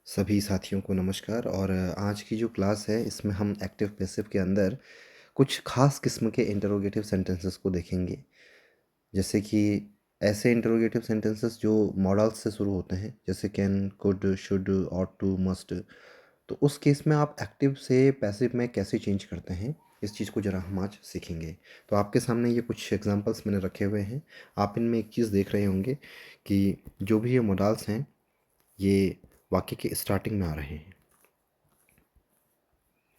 सभी साथियों को नमस्कार। और आज की जो क्लास है इसमें हम एक्टिव पैसिव के अंदर कुछ खास किस्म के इंटरोगेटिव सेंटेंसेस को देखेंगे। जैसे कि ऐसे इंटरोगेटिव सेंटेंसेस जो मॉडल्स से शुरू होते हैं, जैसे can, could, should, ought to, must. तो उस केस में आप एक्टिव से पैसिव में कैसे चेंज करते हैं, इस चीज़ को ज़रा हम आज सीखेंगे। तो आपके सामने ये कुछ एग्जांपल्स मैंने रखे हुए हैं। आप इनमें एक चीज़ देख रहे होंगे कि जो भी ये मॉडल्स हैं ये वाक्य के स्टार्टिंग में आ रहे हैं।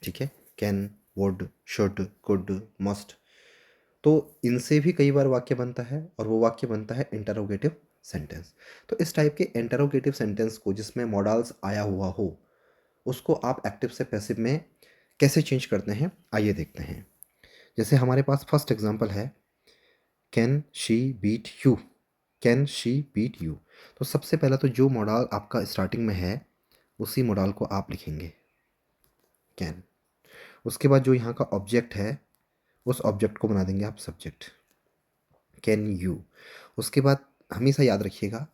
ठीक है, can, would, should, could, must. तो इनसे भी कई बार वाक्य बनता है और वो वाक्य बनता है इंटरोगेटिव सेंटेंस। तो इस टाइप के इंटरोगेटिव सेंटेंस को जिसमें मॉडल्स आया हुआ हो, उसको आप एक्टिव से पैसिव में कैसे चेंज करते हैं, आइए देखते हैं। जैसे हमारे पास फर्स्ट एग्जांपल है, can she beat you. Can she beat you. तो सबसे पहला तो जो मॉडल आपका स्टार्टिंग में है उसी मॉडल को आप लिखेंगे, कैन। उसके बाद जो यहाँ का ऑब्जेक्ट है उस ऑब्जेक्ट को बना देंगे आप सब्जेक्ट, कैन यू। उसके बाद हमेशा याद रखिएगा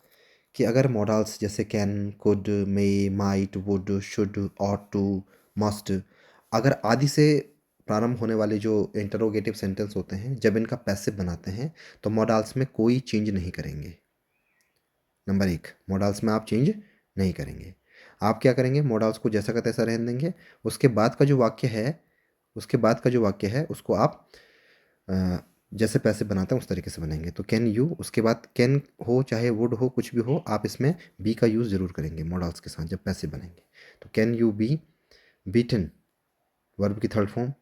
कि अगर मॉडल्स जैसे can, could, may, might, would, should, ought to, must, अगर आदि से प्रारंभ होने वाले जो इंटरोगेटिव सेंटेंस होते हैं, जब इनका पैसिव बनाते हैं तो मॉडल्स में कोई चेंज नहीं करेंगे। नंबर एक, मॉडल्स में आप चेंज नहीं करेंगे। आप क्या करेंगे, मॉडल्स को जैसा का तैसा रहने देंगे। उसके बाद का जो वाक्य है उसको आप जैसे पैसे बनाते हैं उस तरीके से बनाएंगे। तो कैन यू, उसके बाद कैन हो चाहे वुड हो, कुछ भी हो, आप इसमें बी का यूज़ ज़रूर करेंगे मॉडल्स के साथ जब पैसे बनेंगे। तो can you B beaten, verb की थर्ड फॉर्म।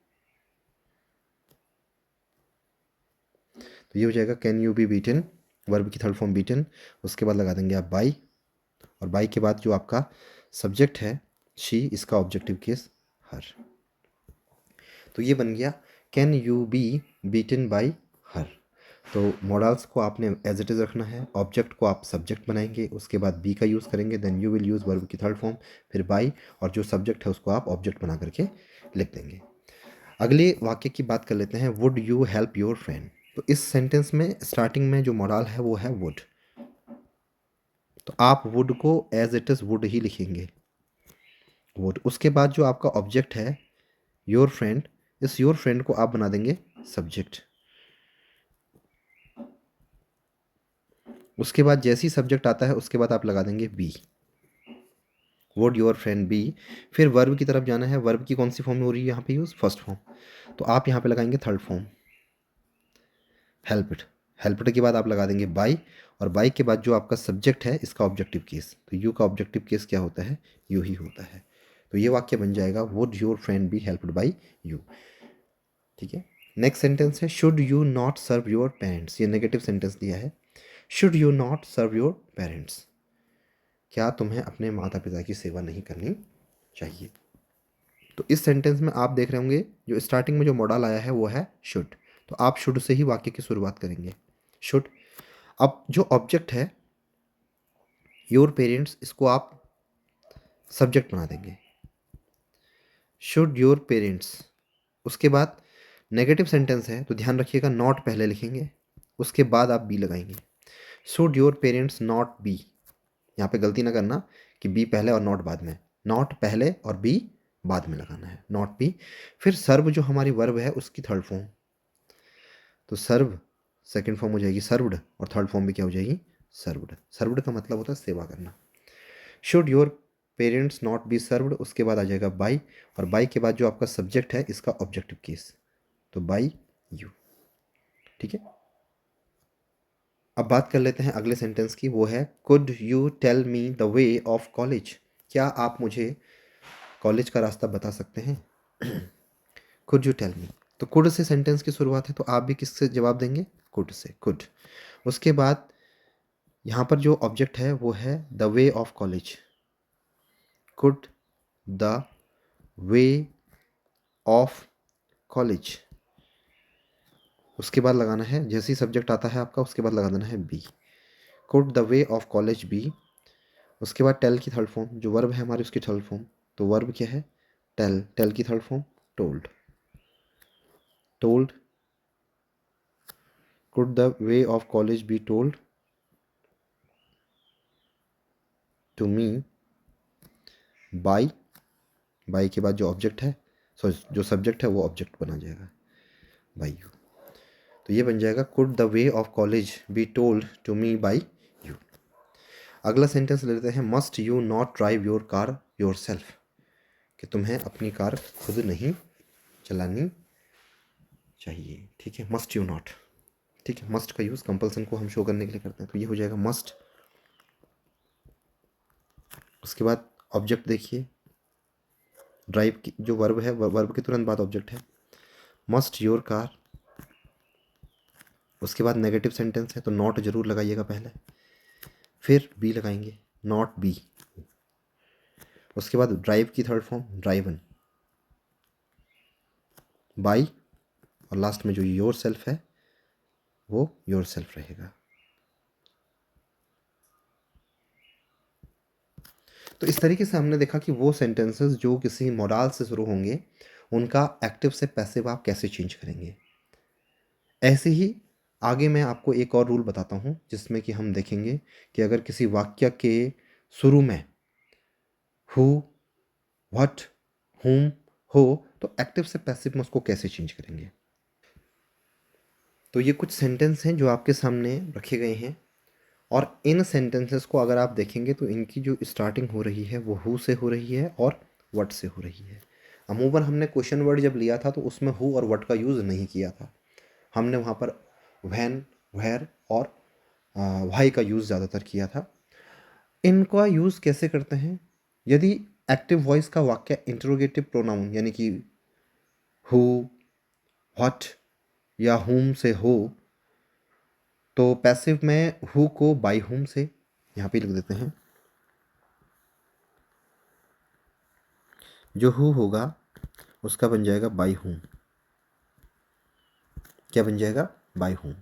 तो ये हो जाएगा can you B beaten, verb की थर्ड फॉर्म बीटन। उसके बाद लगा देंगे आप बाई, और बाई के बाद जो आपका सब्जेक्ट है शी, इसका ऑब्जेक्टिव केस हर। तो ये बन गया can you B beaten by her. तो मॉडल्स को आपने एज इट इज़ रखना है, ऑब्जेक्ट को आप सब्जेक्ट बनाएंगे, उसके बाद बी का यूज़ करेंगे, then you will use verb की थर्ड फॉर्म, फिर बाई, और जो सब्जेक्ट है उसको आप ऑब्जेक्ट बना करके लिख देंगे। अगले वाक्य की बात कर लेते हैं, would you help your friend. तो इस सेंटेंस में स्टार्टिंग में जो मॉडल है वो है वुड। तो आप वुड को एज इट इज़ वुड ही लिखेंगे, वुड। उसके बाद जो आपका ऑब्जेक्ट है योर फ्रेंड, इस योर फ्रेंड को आप बना देंगे सब्जेक्ट। उसके बाद जैसे ही सब्जेक्ट आता है उसके बाद आप लगा देंगे be, would your friend be. फिर वर्ब की तरफ जाना है, वर्ब की कौन सी फॉर्म में हो रही है यहाँ पे यूज़, फर्स्ट फॉर्म। तो आप यहाँ पे लगाएंगे थर्ड फॉर्म, हेल्प्ड। हेल्प्ड के बाद आप लगा देंगे बाई, और बाई के बाद जो आपका सब्जेक्ट है इसका ऑब्जेक्टिव केस, तो यू का ऑब्जेक्टिव केस क्या होता है, यू ही होता है। तो ये वाक्य बन जाएगा would your friend be helped by you. ठीक है, नेक्स्ट सेंटेंस है, should you not serve your parents. ये नेगेटिव सेंटेंस दिया है, should you not serve your parents. क्या तुम्हें अपने माता पिता की सेवा नहीं करनी चाहिए। तो इस सेंटेंस में आप देख रहे होंगे जो स्टार्टिंग में जो मॉडल आया है वो है शुड। तो आप शुड से ही वाक्य की शुरुआत करेंगे, शुड। अब जो ऑब्जेक्ट है योर पेरेंट्स, इसको आप सब्जेक्ट बना देंगे, शुड योर पेरेंट्स। उसके बाद नेगेटिव सेंटेंस है तो ध्यान रखिएगा, नॉट पहले लिखेंगे, उसके बाद आप बी लगाएंगे। Should your parents not be. यहाँ पे गलती ना करना कि बी पहले और नॉट बाद में, नॉट पहले और बी बाद में लगाना है, नॉट बी। फिर सर्व जो हमारी वर्ब है उसकी थर्ड फॉर्म, तो सर्व सेकंड फॉर्म हो जाएगी सर्व्ड, और थर्ड फॉर्म भी क्या हो जाएगी, सर्व्ड। सर्व्ड का मतलब होता है सेवा करना। Should your parents not be served, उसके बाद आ जाएगा बाई, और बाई के बाद जो आपका सब्जेक्ट है इसका ऑब्जेक्टिव केस, तो बाई यू। ठीक है, अब बात कर लेते हैं अगले सेंटेंस की, वो है could you tell me the way of college. क्या आप मुझे कॉलेज का रास्ता बता सकते हैं। कुड यू टेल मी, तो कुड से सेंटेंस की शुरुआत है, तो आप भी किससे जवाब देंगे, कुड से, कुड। उसके बाद यहाँ पर जो ऑब्जेक्ट है वो है the way of college, could the way of college. उसके बाद लगाना है, जैसे ही सब्जेक्ट आता है आपका उसके बाद लगा देना है be, could the way of college be. उसके बाद टेल की थर्ड फॉर्म, जो वर्ब है हमारी उसकी थर्ड फॉर्म, तो वर्ब क्या है, टेल, टेल की third form told, told. Could the way of college be told to me by, by के बाद जो ऑब्जेक्ट है, सॉरी जो सब्जेक्ट है वो ऑब्जेक्ट बना जाएगा, बाई यू। तो ये बन जाएगा could the way of college be told to me by you. अगला सेंटेंस ले लेते हैं, must you not drive your car yourself, कि तुम्हें अपनी कार खुद नहीं चलानी चाहिए। ठीक है, मस्ट यू नॉट। ठीक है, मस्ट का यूज़ कंपल्सन को हम शो करने के लिए करते हैं, तो ये हो जाएगा मस्ट। उसके बाद ऑब्जेक्ट देखिए, ड्राइव की जो वर्ब है, वर्ब के तुरंत बाद ऑब्जेक्ट है, मस्ट योर कार। उसके बाद नेगेटिव सेंटेंस है तो नॉट जरूर लगाइएगा पहले, फिर बी लगाएंगे, नॉट बी। उसके बाद ड्राइव की थर्ड फॉर्म ड्राइवन, बाई, और लास्ट में जो योर सेल्फ है वो योर सेल्फ रहेगा। तो इस तरीके से हमने देखा कि वो सेंटेंसेस जो किसी मोडाल से शुरू होंगे उनका एक्टिव से पैसिव आप कैसे चेंज करेंगे। ऐसे ही आगे मैं आपको एक और रूल बताता हूँ जिसमें कि हम देखेंगे कि अगर किसी वाक्य के शुरू में हु, व्हाट, हुम हो तो एक्टिव से पैसिव में उसको कैसे चेंज करेंगे। तो ये कुछ सेंटेंस हैं जो आपके सामने रखे गए हैं, और इन सेंटेंसेस को अगर आप देखेंगे तो इनकी जो स्टार्टिंग हो रही है वो हु से हो रही है और व्हाट से हो रही है। अमूमन हमने क्वेश्चन वर्ड जब लिया था तो उसमें हु और व्हाट का यूज़ नहीं किया था, हमने वहाँ पर व्हेन, वेयर और व्हाई का यूज़ ज़्यादातर किया था। इनका यूज़ कैसे करते हैं, यदि एक्टिव वॉइस का वाक्य इंटरोगेटिव प्रोनाउन यानी कि हु, व्हाट या हुम से हो तो पैसिव में हु को बाई हुम से यहाँ पे लिख देते हैं। जो हु होगा उसका बन जाएगा बाई हुम, क्या बन जाएगा, बाई हुम।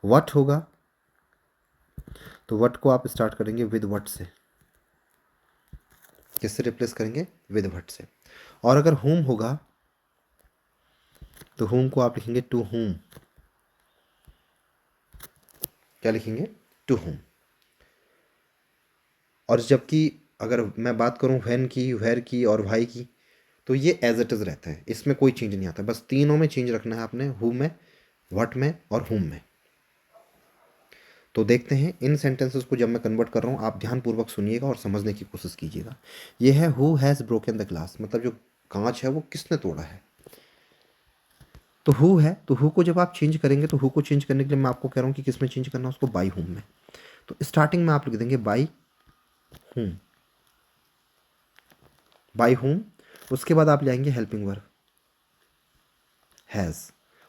व्हाट होगा तो व्हाट को आप स्टार्ट करेंगे विद व्हाट से, किससे रिप्लेस करेंगे, विद व्हाट से। और अगर हुम होगा तो हुम को आप लिखेंगे टू हुम, क्या लिखेंगे, टू हुम। और जबकि अगर मैं बात करूं व्हेन की, वेयर की और व्हाई की, तो ये एज इट इज़ रहता है, इसमें कोई चेंज नहीं आता, बस तीनों में चेंज रखना है आपने, हु में, व्हाट में और हुम में। तो देखते हैं इन सेंटेंसेस को जब मैं कन्वर्ट कर रहा हूँ आप ध्यानपूर्वक सुनिएगा और समझने की कोशिश कीजिएगा। ये है who has broken the glass, मतलब जो कांच है वो किसने तोड़ा है। तो हु है, तो हु को जब आप चेंज करेंगे तो हु को चेंज करने के लिए मैं आपको कह रहा हूँ कि किस में चेंज करना है, उसको बाई हुम में। तो स्टार्टिंग में आप लिख देंगे बाई हुम, बाई हुम। उसके बाद आप ले आएंगे हेल्पिंग वर्ब हैज़।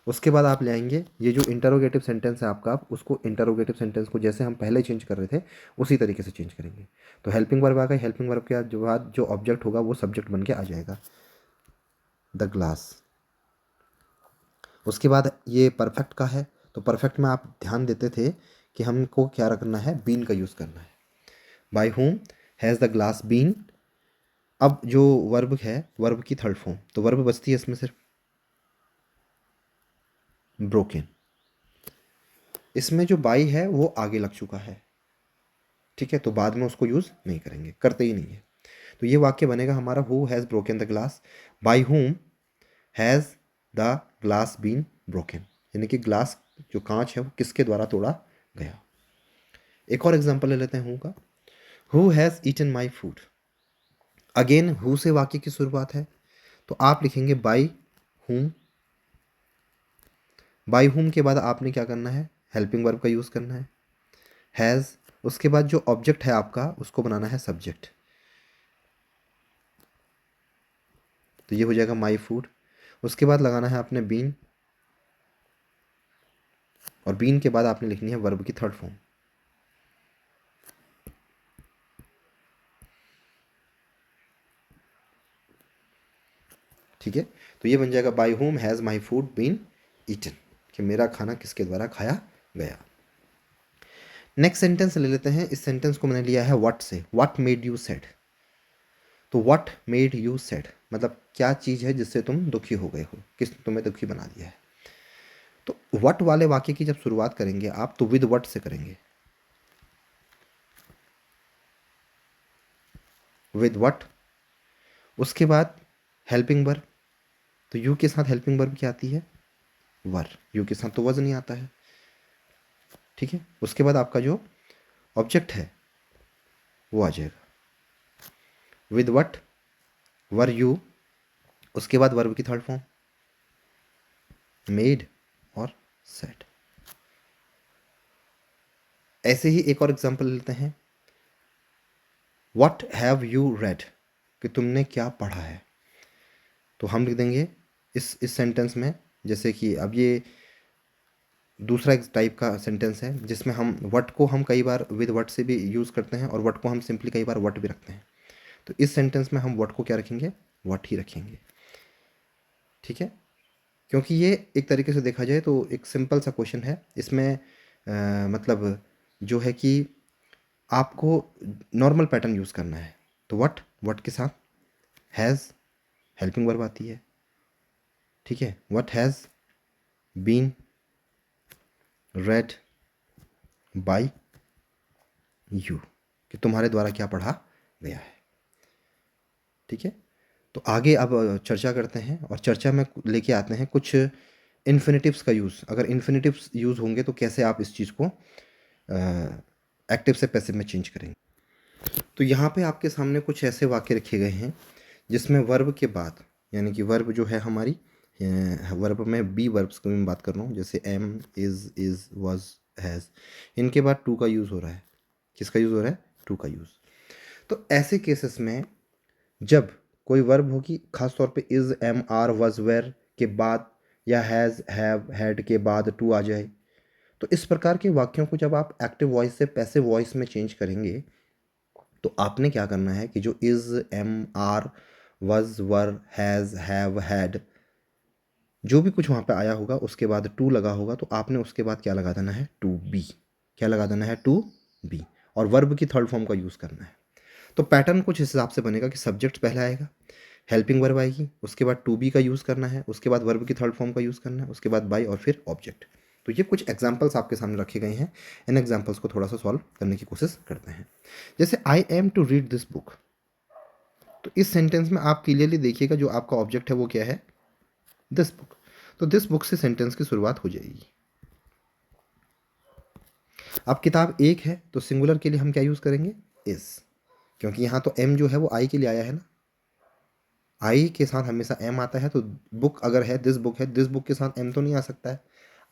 उसके बाद आप ले आएंगे ये जो इंटरोगेटिव सेंटेंस है आपका, आप उसको इंटरोगेटिव सेंटेंस को जैसे हम पहले चेंज कर रहे थे उसी तरीके से चेंज करेंगे। तो हेल्पिंग वर्ब आ गई, हेल्पिंग वर्ब के बाद जो ऑब्जेक्ट होगा वो सब्जेक्ट बन के आ जाएगा, द ग्लास। उसके बाद ये परफेक्ट का है, तो परफेक्ट में आप ध्यान देते थे कि हमको क्या रखना है, बीन का यूज़ करना है। By whom has the glass been. अब जो वर्ब है, वर्ब की थर्ड फॉर्म, तो वर्ब बचती है इसमें सिर्फ ब्रोकन। इसमें जो बाई है वो आगे लग चुका है, ठीक है, तो बाद में उसको यूज़ नहीं करेंगे, करते ही नहीं है। तो ये वाक्य बनेगा हमारा, who has broken the glass, by whom has the glass been broken, यानी कि ग्लास जो कांच है वो किसके द्वारा तोड़ा गया। एक और एग्जांपल ले लेते हैं हु का, who has eaten my food. Again who से वाक्य की शुरुआत है, तो आप लिखेंगे बाई हुम। बाई हुम के बाद आपने क्या करना है, हेल्पिंग वर्ब का यूज़ करना है, हैज़। उसके बाद जो ऑब्जेक्ट है आपका उसको बनाना है सब्जेक्ट, तो ये हो जाएगा माई फूड। उसके बाद लगाना है आपने बीन, और बीन के बाद आपने लिखनी है वर्ब की थर्ड फॉर्म। ठीक है, तो ये बन जाएगा by whom has my food been eaten, कि मेरा खाना किसके द्वारा खाया गया। नेक्स्ट सेंटेंस ले लेते हैं, इस सेंटेंस को मैंने लिया है व्हाट से, व्हाट मेड यू सैड। तो व्हाट मेड यू सैड मतलब क्या चीज़ है जिससे तुम दुखी हो गए हो, किसने तुम्हें दुखी बना दिया है। तो व्हाट वाले वाक्य की जब शुरुआत करेंगे आप तो विद व्हाट से करेंगे, विद व्हाट उसके बाद हेल्पिंग वर्ब, तो यू के साथ हेल्पिंग वर्ब क्या आती है, वर, यू के साथ तो वज नहीं आता है, ठीक है। उसके बाद आपका जो ऑब्जेक्ट है वो आ जाएगा विद वट, वर यू, उसके बाद वर्ब की थर्ड फॉर्म मेड और सेड। ऐसे ही एक और एग्जांपल लेते हैं, व्हाट हैव यू रेड, कि तुमने क्या पढ़ा है। तो हम लिख देंगे इस सेंटेंस में, जैसे कि अब ये दूसरा एक टाइप का सेंटेंस है जिसमें हम वट को हम कई बार विद वट से भी यूज़ करते हैं और वट को हम सिंपली कई बार वट भी रखते हैं। तो इस सेंटेंस में हम वट को क्या रखेंगे, वट ही रखेंगे, ठीक है। क्योंकि ये एक तरीके से देखा जाए तो एक सिंपल सा क्वेश्चन है, इसमें मतलब जो है कि आपको नॉर्मल पैटर्न यूज़ करना है। तो वट, वट के साथ हैज़ हेल्पिंग वर्ब आती है, ठीक है। What has been read by you, कि तुम्हारे द्वारा क्या पढ़ा गया है, ठीक है। तो आगे अब चर्चा करते हैं और चर्चा में लेके आते हैं कुछ इन्फिनेटिव्स का यूज़। अगर इन्फिनेटिव्स यूज़ होंगे तो कैसे आप इस चीज़ को एक्टिव से पैसिव में चेंज करेंगे। तो यहाँ पे आपके सामने कुछ ऐसे वाक्य रखे गए हैं जिसमें वर्ब के बाद, यानी कि वर्ब जो है हमारी, वर्ब में बी वर्ब्स की मैं बात कर रहा हूँ, जैसे एम, इज़, वाज, हैज़, इनके बाद टू का यूज़ हो रहा है। किसका यूज़ हो रहा है, टू का यूज़। तो ऐसे केसेस में जब कोई वर्ब होगी, खास तौर पे इज़, एम, आर, वज, वेर के बाद या हैज़, हैव, हैड के बाद टू आ जाए, तो इस प्रकार के वाक्यों को जब आप एक्टिव वॉइस से पैसिव वॉइस में चेंज करेंगे तो आपने क्या करना है कि जो इज़, एम, आर, वज, वर, हैज़, हैव, हैड, जो भी कुछ वहाँ पे आया होगा उसके बाद टू लगा होगा, तो आपने उसके बाद क्या लगा देना है, टू बी। क्या लगा देना है, टू बी, और वर्ब की थर्ड फॉर्म का यूज़ करना है। तो पैटर्न कुछ इस हिसाब से बनेगा कि सब्जेक्ट पहले आएगा, हेल्पिंग वर्ब आएगी, उसके बाद टू बी का यूज़ करना है, उसके बाद वर्ब की थर्ड फॉर्म का यूज़ करना है, उसके बाद बाय और फिर ऑब्जेक्ट। तो ये कुछ एग्जाम्पल्स आपके सामने रखे गए हैं, इन एग्जाम्पल्स को थोड़ा सा सॉल्व करने की कोशिश करते हैं। जैसे I am to read this book, तो इस सेंटेंस में आप क्लियरली देखिएगा जो आपका ऑब्जेक्ट है वो क्या है, दिस बुक। तो दिस बुक से सेंटेंस की शुरुआत हो जाएगी। अब किताब एक है तो सिंगुलर के लिए हम क्या यूज़ करेंगे, इज, क्योंकि यहाँ तो एम जो है वो आई के लिए आया है ना, आई के साथ हमेशा एम आता है। तो बुक अगर है, दिस बुक है, दिस बुक के साथ एम तो नहीं आ सकता है,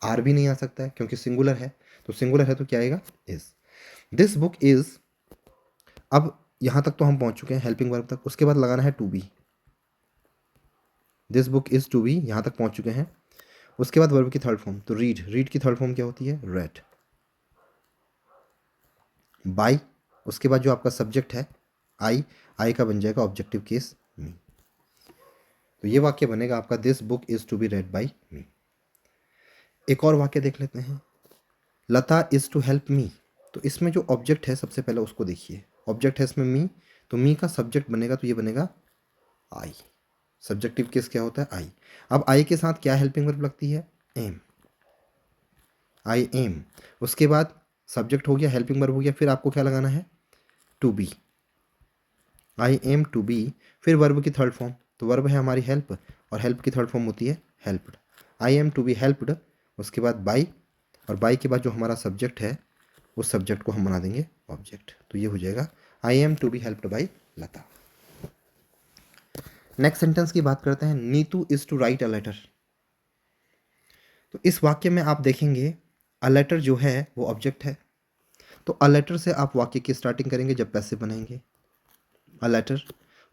आर भी नहीं आ सकता है क्योंकि सिंगुलर है। तो सिंगुलर है तो क्या आएगा, इज। दिस बुक इज, अब यहाँ तक तो हम पहुँच चुके हैं हेल्पिंग वर्ब तक, उसके बाद लगाना है to be. This book is to be, यहाँ तक पहुँच चुके हैं। उसके बाद वर्ब की थर्ड फॉर्म, तो रीड, रीड की थर्ड फॉर्म क्या होती है, रेड। बाय, उसके बाद जो आपका सब्जेक्ट है आई, आई का बन जाएगा ऑब्जेक्टिव केस मी। तो ये वाक्य बनेगा आपका, this book is to be read by me. एक और वाक्य देख लेते हैं, Lata is to help me. तो इसमें जो ऑब्जेक्ट है सबसे पहले उसको देखिए, ऑब्जेक्ट है इसमें मी, तो मी का सब्जेक्ट बनेगा तो ये बनेगा आई। सब्जेक्टिव केस क्या होता है, आई। अब आई के साथ क्या हेल्पिंग वर्ब लगती है, एम, आई एम। उसके बाद सब्जेक्ट हो गया, हेल्पिंग वर्ब हो गया, फिर आपको क्या लगाना है, to be, I am to be. फिर वर्ब की थर्ड फॉर्म, तो वर्ब है हमारी हेल्प, और हेल्प की थर्ड फॉर्म होती है helped. I am to be helped, उसके बाद बाई, और बाई के बाद जो हमारा सब्जेक्ट है उस सब्जेक्ट को हम बना देंगे ऑब्जेक्ट। तो ये हो जाएगा, I am to be helped by Lata. Next sentence की बात करते हैं, Neetu is to write a letter. तो इस वाक्य में आप देखेंगे अ लेटर जो है वो ऑब्जेक्ट है, तो अ लेटर से आप वाक्य की स्टार्टिंग करेंगे जब पैसिव बनाएंगे, अ लेटर।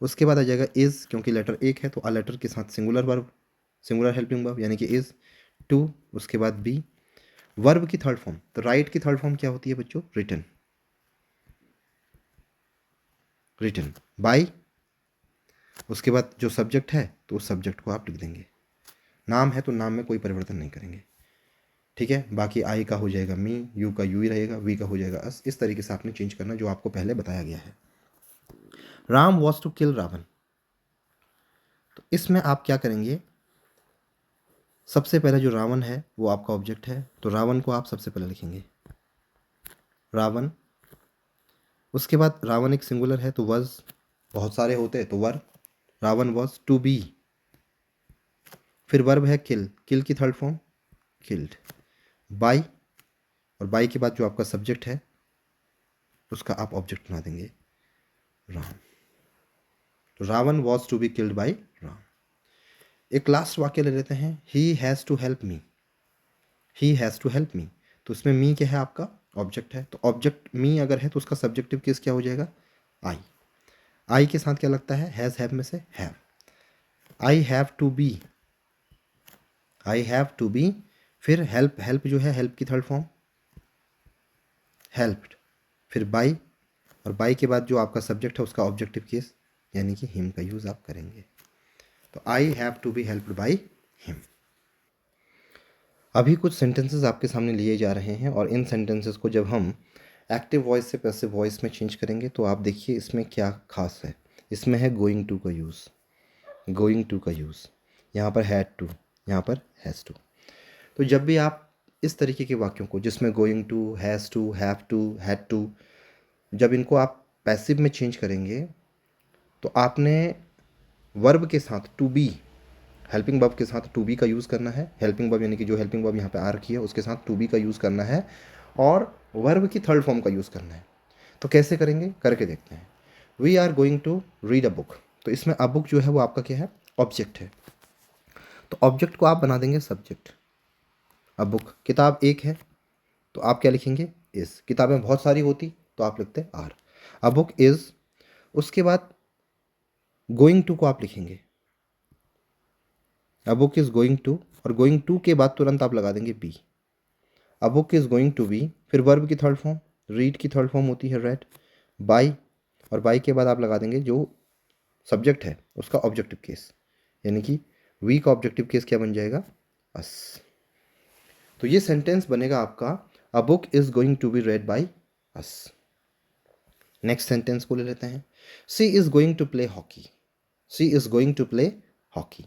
उसके बाद आ जाएगा इज़, क्योंकि लेटर एक है तो अ लेटर के साथ singular verb, singular helping verb यानी कि इज़। टू, उसके बाद बी, वर्ब की थर्ड फॉर्म, तो राइट की थर्ड फॉर्म क्या होती है बच्चों, रिटन, रिटन बाय। उसके बाद जो सब्जेक्ट है तो उस सब्जेक्ट को आप लिख देंगे, नाम है तो नाम में कोई परिवर्तन नहीं करेंगे, ठीक है। बाकी आई का हो जाएगा मी, यू का यू ही रहेगा, वी का हो जाएगा अस। इस तरीके से आपने चेंज करना जो आपको पहले बताया गया है। Ram was to kill Ravan, तो इसमें आप क्या करेंगे, सबसे पहले जो रावण है वो आपका ऑब्जेक्ट है, तो रावण को आप सबसे पहले लिखेंगे, रावण। उसके बाद रावण एक सिंगुलर है तो वज, बहुत सारे होते हैं तो वर, रावण वॉज टू बी, फिर वर्ब है किल, किल की थर्ड फॉर्म किल्ड, बाई, और बाई के बाद जो आपका सब्जेक्ट है उसका आप ऑब्जेक्ट बना देंगे राम। तो Ravan was to be killed by Ram. एक लास्ट वाक्य ले लेते हैं, he has to help me, he has to help me. तो उसमें मी क्या है, आपका ऑब्जेक्ट है, तो ऑब्जेक्ट मी अगर है तो उसका सब्जेक्टिव केस क्या हो जाएगा, आई। आई के साथ क्या लगता है, हैज़ हैव में से have, I have to be, I have to be, फिर हेल्प, हेल्प जो है हेल्प की थर्ड फॉर्म हेल्प्ड, फिर बाई, और बाई के बाद जो आपका सब्जेक्ट है उसका ऑब्जेक्टिव केस यानी कि हिम का यूज़ आप करेंगे। तो I have to be helped by him. अभी कुछ सेंटेंसेस आपके सामने लिए जा रहे हैं और इन सेंटेंसेस को जब हम एक्टिव वॉइस से पैसिव वॉइस में चेंज करेंगे तो आप देखिए इसमें क्या खास है। इसमें है गोइंग टू का यूज़, गोइंग टू का यूज़, यहाँ पर हैड टू, यहाँ पर हैज़ टू। तो जब भी आप इस तरीके के वाक्यों को जिसमें going to, has to, have to, had to, जब इनको आप पैसिव में चेंज करेंगे तो आपने वर्ब के साथ टू बी, हेल्पिंग वर्ब के साथ टू बी का यूज़ करना है। हेल्पिंग वर्ब यानी कि जो हेल्पिंग वर्ब यहाँ पे आ रखी है उसके साथ टू बी का यूज़ करना है और वर्ब की थर्ड फॉर्म का यूज़ करना है। तो कैसे करेंगे, करके देखते हैं। We are going to read a book, तो इसमें अ बुक जो है वो आपका क्या है, ऑब्जेक्ट है। तो ऑब्जेक्ट को आप बना देंगे सब्जेक्ट। अ बुक, किताब एक है तो आप क्या लिखेंगे, इज़। किताबें बहुत सारी होती तो आप लिखते आर। अ बुक इज़, उसके बाद गोइंग टू को आप लिखेंगे, a book is going to, और गोइंग टू के बाद तुरंत आप लगा देंगे be. A book is going to be, फिर वर्ब की थर्ड फॉर्म, रीड की थर्ड फॉर्म होती है रेड, बाई, और बाई के बाद आप लगा देंगे जो सब्जेक्ट है उसका ऑब्जेक्टिव केस, यानी कि वी का ऑब्जेक्टिव केस क्या बन जाएगा, अस। तो ये सेंटेंस बनेगा आपका, a book is going to be read by us. Next sentence को ले लेते हैं, she is going to play hockey, she is going to play hockey.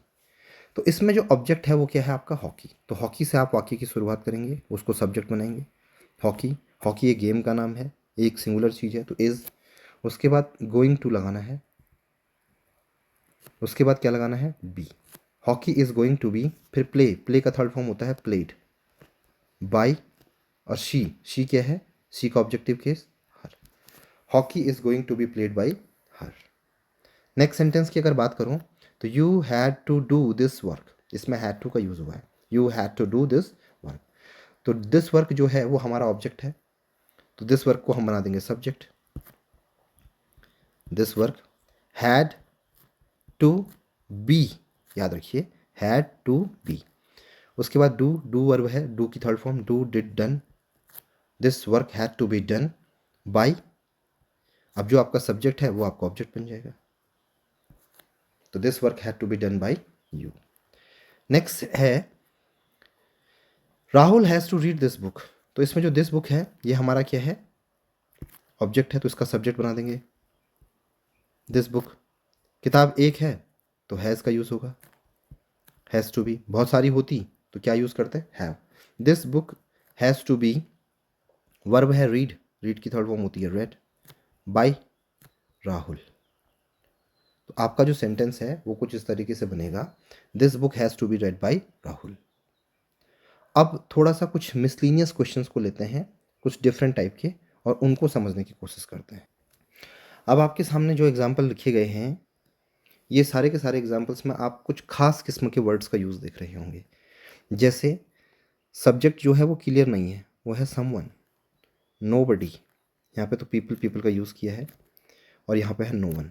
तो इसमें जो ऑब्जेक्ट है वो क्या है आपका, हॉकी। तो हॉकी से आप वाक्य की शुरुआत करेंगे, उसको सब्जेक्ट बनाएंगे, हॉकी। हॉकी एक गेम का नाम है, एक सिंगुलर चीज़ है तो इज़, उसके बाद गोइंग टू लगाना है, उसके बाद क्या लगाना है, be. Hockey is going to be, फिर प्ले, प्ले का थर्ड फॉर्म होता है प्लेड, बाई, और शी क्या है, शी का objective case her. Hockey is going to be played by her. Next sentence की अगर बात करूँ तो you had to do this work, इसमें हैड टू का यूज़ हुआ है, you had to do this work. तो दिस वर्क जो है वो हमारा ऑब्जेक्ट है, तो दिस वर्क को हम बना देंगे subject, this work had to be, याद रखिए हैड टू बी। उसके बाद डू, डू वर्ब है, डू की third form do, did, done. This work had to be done by, अब जो आपका सब्जेक्ट है वो आपका ऑब्जेक्ट बन जाएगा, तो this work had to be done by you. Next है Rahul has to read this book, तो इसमें जो दिस बुक है ये हमारा क्या है, ऑब्जेक्ट है, तो इसका सब्जेक्ट बना देंगे दिस बुक। किताब एक है तो हैज़ का यूज़ होगा, हैज़ टू बी। बहुत सारी होती तो क्या यूज़ करते हैं, have. This book has to be, verb है रीड, रीड की थर्ड फॉर्म होती है रेड, बाई राहुल। तो आपका जो सेंटेंस है वो कुछ इस तरीके से बनेगा, this book has to be read by Rahul. अब थोड़ा सा कुछ मिसलीनियस क्वेश्चंस को लेते हैं, कुछ डिफरेंट टाइप के, और उनको समझने की कोशिश करते हैं। अब आपके सामने जो एग्जाम्पल लिखे गए हैं ये सारे के सारे एग्जाम्पल्स में आप कुछ खास किस्म के वर्ड्स का यूज़ देख रहे होंगे। जैसे सब्जेक्ट जो है वो क्लियर नहीं है, वो है समवन, नोबडी, यहाँ पे तो पीपल, पीपल का यूज़ किया है, और यहाँ पे है नो वन।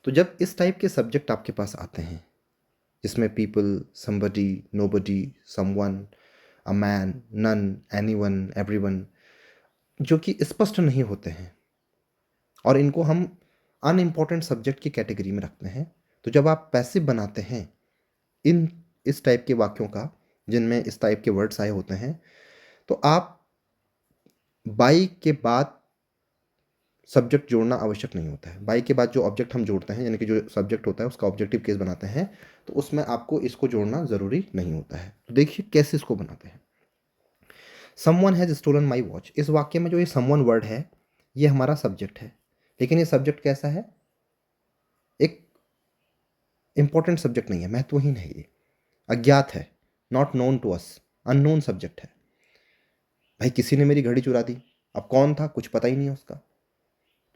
तो जब इस टाइप के सब्जेक्ट आपके पास आते हैं जिसमें people, somebody, nobody, someone, a man, none, anyone, everyone, जो कि स्पष्ट नहीं होते हैं और इनको हम अनइम्पॉर्टेंट सब्जेक्ट की कैटेगरी में रखते हैं, तो जब आप पैसिव बनाते हैं इन इस टाइप के वाक्यों का जिनमें इस टाइप के वर्ड्स आए होते हैं, तो आप बाई के बाद सब्जेक्ट जोड़ना आवश्यक नहीं होता है। बाई के बाद जो ऑब्जेक्ट हम जोड़ते हैं यानी कि जो सब्जेक्ट होता है उसका ऑब्जेक्टिव केस बनाते हैं, तो उसमें आपको इसको जोड़ना ज़रूरी नहीं होता है। तो देखिए कैसे इसको बनाते हैं। Someone has stolen my watch, इस वाक्य में जो ये समवन वर्ड है ये हमारा सब्जेक्ट है, लेकिन ये सब्जेक्ट कैसा है, एक इंपॉर्टेंट सब्जेक्ट नहीं है, महत्वहीन है ये, अज्ञात है, not known to us, unknown subject है। भाई किसी ने मेरी घड़ी चुरा दी, अब कौन था कुछ पता ही नहीं है उसका।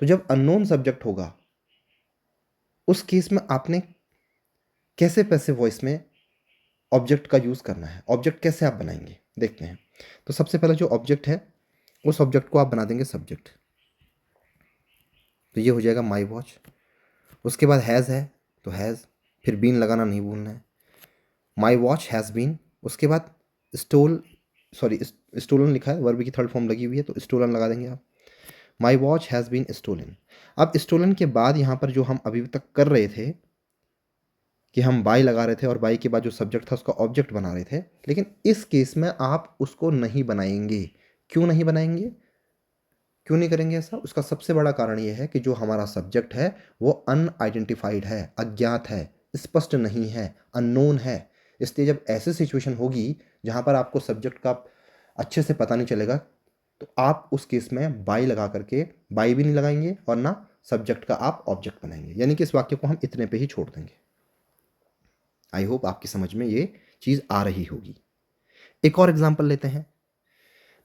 तो जब अननोन सब्जेक्ट होगा उस केस में आपने कैसे पैसिव वॉइस में ऑब्जेक्ट का यूज़ करना है, ऑब्जेक्ट कैसे आप बनाएंगे देखते हैं। तो सबसे पहले जो ऑब्जेक्ट है उस ऑब्जेक्ट को आप बना देंगे सब्जेक्ट, तो ये हो जाएगा माई वॉच। उसके बाद हैज़ है तो हैज़, फिर बीन लगाना नहीं भूलना है, माई वॉच हैज़ बीन। उसके बाद स्टोल, सॉरी स्टोलन लिखा है, वर्ब की थर्ड फॉर्म लगी हुई है तो स्टोलन लगा देंगे आप। My watch has been stolen. अब स्टोलन के बाद यहाँ पर जो हम अभी तक कर रहे थे कि हम बाई लगा रहे थे और बाई के बाद जो सब्जेक्ट था उसका ऑब्जेक्ट बना रहे थे, लेकिन इस केस में आप उसको नहीं बनाएंगे। क्यों नहीं बनाएंगे, क्यों नहीं करेंगे ऐसा? उसका सबसे बड़ा कारण ये है कि जो हमारा सब्जेक्ट है वो अनआइडेंटिफाइड है, अज्ञात है, स्पष्ट नहीं है, अननोन है। इसलिए जब ऐसी सिचुएशन होगी जहाँ पर आपको सब्जेक्ट का अच्छे से पता नहीं चलेगा तो आप उस केस में बाई लगा करके बाई भी नहीं लगाएंगे और ना सब्जेक्ट का आप ऑब्जेक्ट बनाएंगे, यानी कि इस वाक्य को हम इतने पे ही छोड़ देंगे। आई होप आपकी समझ में ये चीज़ आ रही होगी। एक और एग्जाम्पल लेते हैं,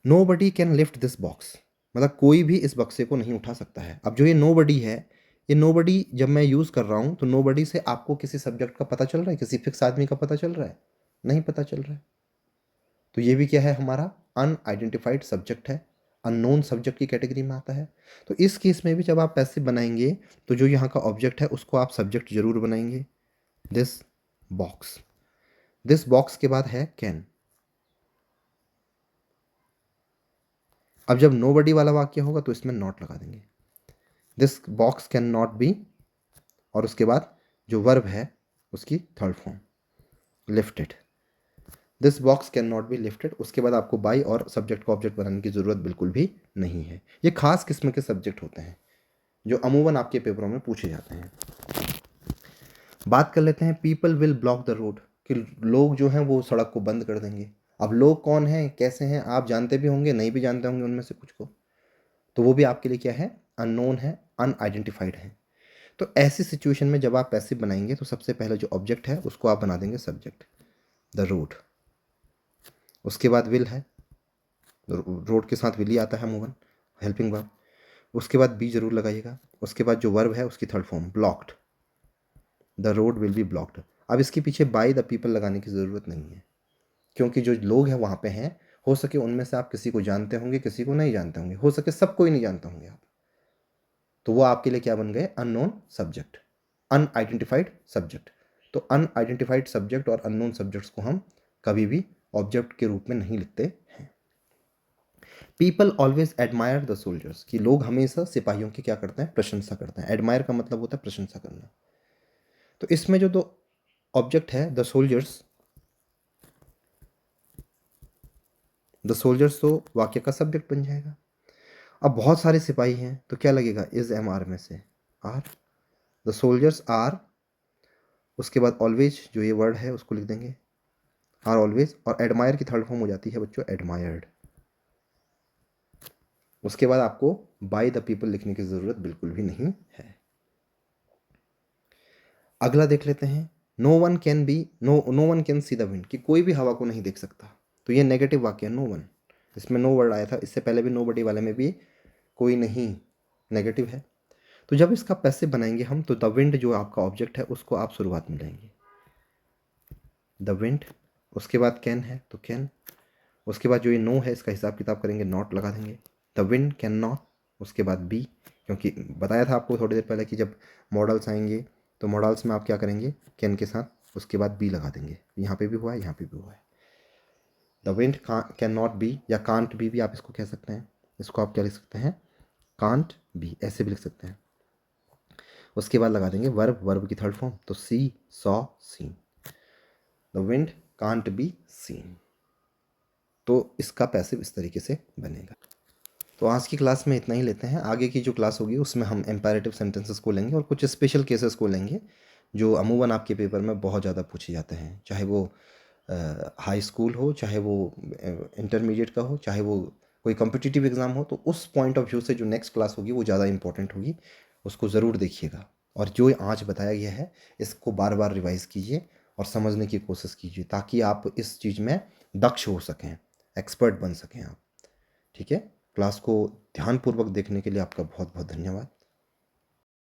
nobody can lift this box, मतलब कोई भी इस बक्से को नहीं उठा सकता है। अब जो ये नो बडी है, ये नो बडी जब मैं यूज़ कर रहा हूँ तो नो बडी से आपको किसी सब्जेक्ट का पता चल रहा है, किसी फिक्स आदमी का पता चल रहा है? नहीं पता चल रहा है। तो ये भी क्या है, हमारा अनआइडेंटिफाइड सब्जेक्ट है, अननोन सब्जेक्ट की कैटेगरी में आता है। तो इस केस में भी जब आप पैसिव बनाएंगे तो जो यहाँ का ऑब्जेक्ट है उसको आप सब्जेक्ट जरूर बनाएंगे, दिस बॉक्स। दिस बॉक्स के बाद है कैन। अब जब नो बडी वाला वाक्य होगा तो इसमें नॉट लगा देंगे, this box can not be, और उसके बाद जो वर्ब है उसकी third form lifted, this box can not be lifted. उसके बाद आपको बाई और सब्जेक्ट को ऑब्जेक्ट बनाने की ज़रूरत बिल्कुल भी नहीं है। ये खास किस्म के सब्जेक्ट होते हैं जो अमूमन आपके पेपरों में पूछे जाते हैं। बात कर लेते हैं people will block the road, कि लोग जो हैं वो सड़क को बंद कर देंगे। अब लोग कौन हैं, कैसे हैं, आप जानते भी होंगे, नहीं भी जानते होंगे उनमें से कुछ को, तो वो भी आपके लिए क्या है, अननोन है, अनआइडेंटिफाइड है। तो ऐसी सिचुएशन में जब आप पैसिव बनाएंगे तो सबसे पहले जो ऑब्जेक्ट है उसको आप बना देंगे सब्जेक्ट, द रोड। उसके बाद विल है, रोड के साथ विल ही आता है अमूमन, हेल्पिंग वर्ब। उसके बाद बी जरूर लगाइएगा। उसके बाद जो वर्ब है उसकी third form blocked, the road will be blocked. अब इसके पीछे बाय द पीपल लगाने की ज़रूरत नहीं है, क्योंकि जो लोग हैं वहाँ पे हैं, हो सके उनमें से आप किसी को जानते होंगे, किसी को नहीं जानते होंगे, हो सके सबको ही नहीं जानते होंगे आप, तो वो आपके लिए क्या बन गए, अननोन सब्जेक्ट, अनआइडेंटिफाइड सब्जेक्ट। तो अनआइडेंटिफाइड सब्जेक्ट और अननोन सब्जेक्ट्स को हम कभी भी ऑब्जेक्ट के रूप में नहीं लिखते हैं। People always admire the soldiers, कि लोग हमेशा सिपाहियों की क्या करते हैं, प्रशंसा करते हैं। एडमायर का मतलब होता है प्रशंसा करना। तो इसमें जो दो ऑब्जेक्ट है द सोल्जर्स, द सोल्जर्स तो वाक्य का सब्जेक्ट बन जाएगा। अब बहुत सारे सिपाही हैं तो क्या लगेगा, इज एम आर में से आर, द सोल्जर्स आर। उसके बाद ऑलवेज जो ये वर्ड है उसको लिख देंगे आर ऑलवेज, और एडमायर की थर्ड फॉर्म हो जाती है बच्चों एडमायर्ड। उसके बाद आपको बाय द पीपल लिखने की ज़रूरत बिल्कुल भी नहीं है। अगला देख लेते हैं, no one can be, no one can see the wind, कि कोई भी हवा को नहीं देख सकता। तो ये नेगेटिव वाक्य है, नो वन, इसमें नो वर्ड आया था, इससे पहले भी नो बडी वाले में भी कोई नहीं, नेगेटिव है। तो जब इसका पैसिव बनाएंगे हम तो द विंड जो आपका ऑब्जेक्ट है उसको आप शुरुआत में लाएंगे, द विंड। उसके बाद कैन है तो कैन। उसके बाद जो ये नो है इसका हिसाब किताब करेंगे, नॉट लगा देंगे, द विंड कैन नॉट। उसके बाद बी, क्योंकि बताया था आपको थोड़ी देर पहले कि जब मॉडल्स आएंगे तो मॉडल्स में आप क्या करेंगे, कैन के साथ उसके बाद बी लगा देंगे। यहाँ पे भी हुआ है, यहाँ पे भी हुआ है। The wind can not be, या कांट भी आप इसको कह सकते हैं। इसको आप क्या लिख सकते हैं, कांट बी, ऐसे भी लिख सकते हैं। उसके बाद लगा देंगे वर्ब, वर्ब की थर्ड फॉर्म तो see, saw, seen, the wind can't be seen. तो इसका पैसिव इस तरीके से बनेगा। तो आज की क्लास में इतना ही लेते हैं। आगे की जो क्लास होगी उसमें हम एम्पैरेटिव सेंटेंसेस को लेंगे और कुछ स्पेशल केसेस को लेंगे जो अमूमन आपके पेपर में बहुत ज़्यादा पूछे जाते हैं, चाहे वो हाई स्कूल हो, चाहे वो इंटरमीडिएट का हो, चाहे वो कोई कॉम्पिटिटिव एग्ज़ाम हो। तो उस पॉइंट ऑफ व्यू से जो नेक्स्ट क्लास होगी वो ज़्यादा इंपॉर्टेंट होगी, उसको ज़रूर देखिएगा। और जो आज बताया गया है इसको बार बार रिवाइज़ कीजिए और समझने की कोशिश कीजिए, ताकि आप इस चीज़ में दक्ष हो सकें, एक्सपर्ट बन सकें आप। ठीक है? क्लास को ध्यानपूर्वक देखने के लिए आपका बहुत बहुत धन्यवाद।